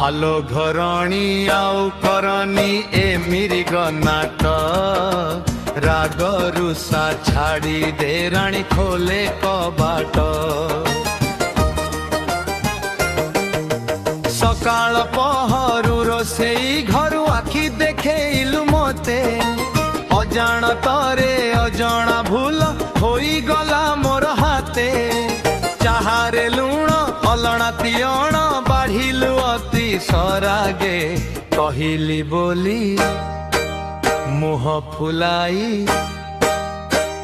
आलो घरणी आउ करनी ए मिरिग नाट राग रुषा छाड़ी दे राणी खोले कबाट सकाळ पहरु रोसेई घरु आखि देखेइलु मते अजाणतरे अजणा भूल होई गला मोर हाथे चाहारे लुण अलणा तियण बाढ़िलु अति सरागे कहिली बोली मुह फुलाई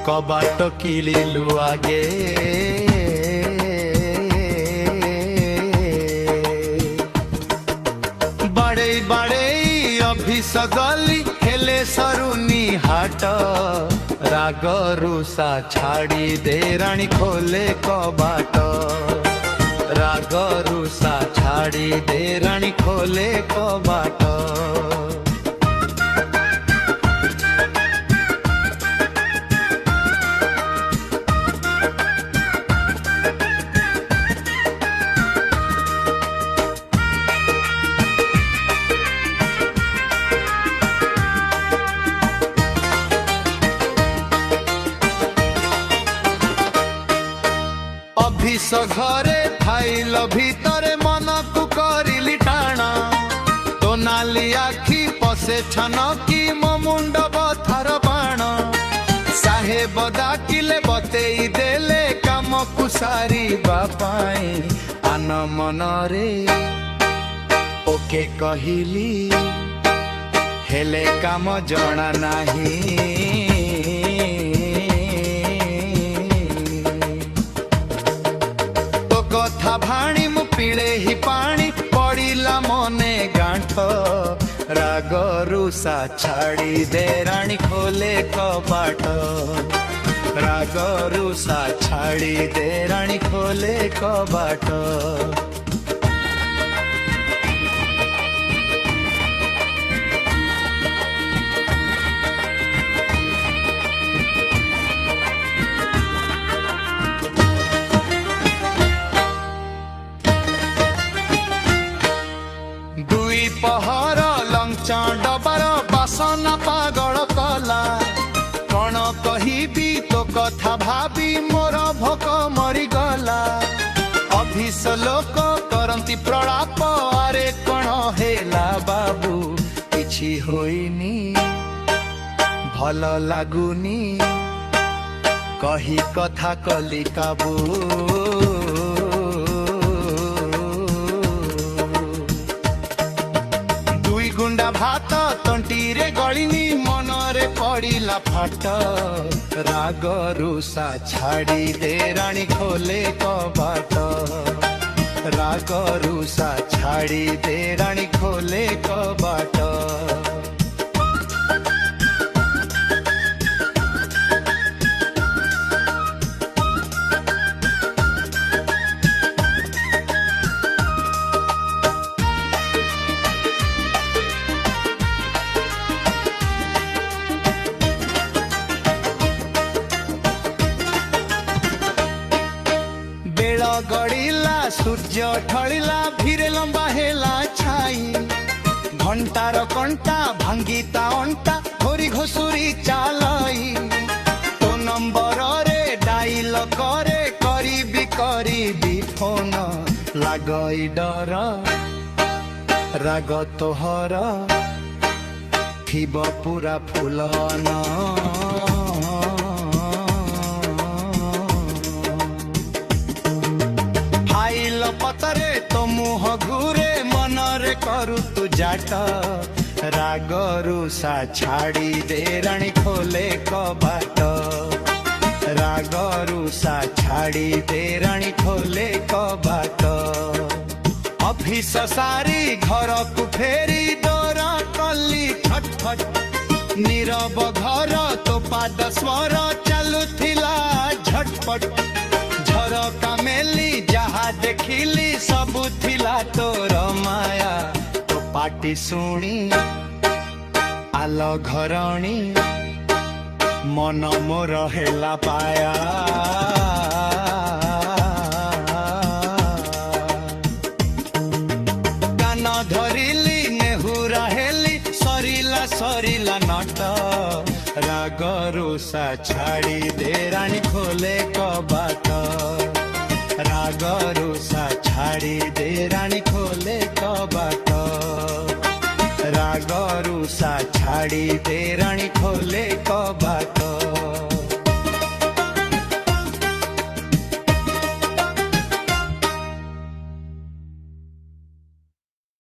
कबाट किलिलु आगे बाड़े बाड़े अभिस गली हेले सरुनी हाट राग रुषा छाड़ी दे राणी खोले कबाट राग रुषा छाड़ी दे राणी खोले कबाट अभिस घरे फाइल भितरे मन को करिली टाणा तो नाली आखि पसे छन कि मो मुंड बथर बाण साहेब डाकिले बतेई देले काम को सारी बापाई आन मनरे ओके कहिली हेले काम जणा नाही कथा भाणी मु पीड़े ही पानी पड़िला मने गांठ राग रुषा छाड़ी दे राणी खोले कबाट राग रुषा छाड़ी दे राणी खोले कबाट पहर लंचा डबार बासना पागल कला कौन कहिबी तो कथा भाबी मोर भोक मरीगला अभिस लोक करंती प्रलाप आरे कौन हेला बाबू किछि होइनी भल लागुनी कही कथा कली काबू गुंडा भात तंटीरे गलिनी मनरे पड़िला फाट राग रुषा छाड़ी दे राणी खोले कबाट राग रुषा छाड़ी दे राणी खोले कबाट गड़िला सूर्य ढलिला भीरे लंबा हेला छाई घंटार कंटा भांगीता अंटा घोरी घोसुरी चालाई तो नंबर रे डाइल करे करीबी फोन लागई डर राग तोहर थिब पूरा फुलन पतरे तो मुह घूरे मनरे करू तू जाट राग रुषा छाड़ी दे राणी खोले कबाट राग रुषा छाड़ी दे राणी खोले कबाट अभिस सारी घर को फेरी डोरा कली खटखट नीरव घर तो पाद स्वर चलुथिला झटपट झरका मेली जहा देखिली सबु थिला तोर माया तो पाटी सुनी आलो घरणी मन मोर हेला पाया कान पूरा सरिला नट राग रुषा छाड़ी दे रानी खोले कबाट राग रुषा छाड़ी दे रानी खोले कबाट राग रुषा छाड़ी दे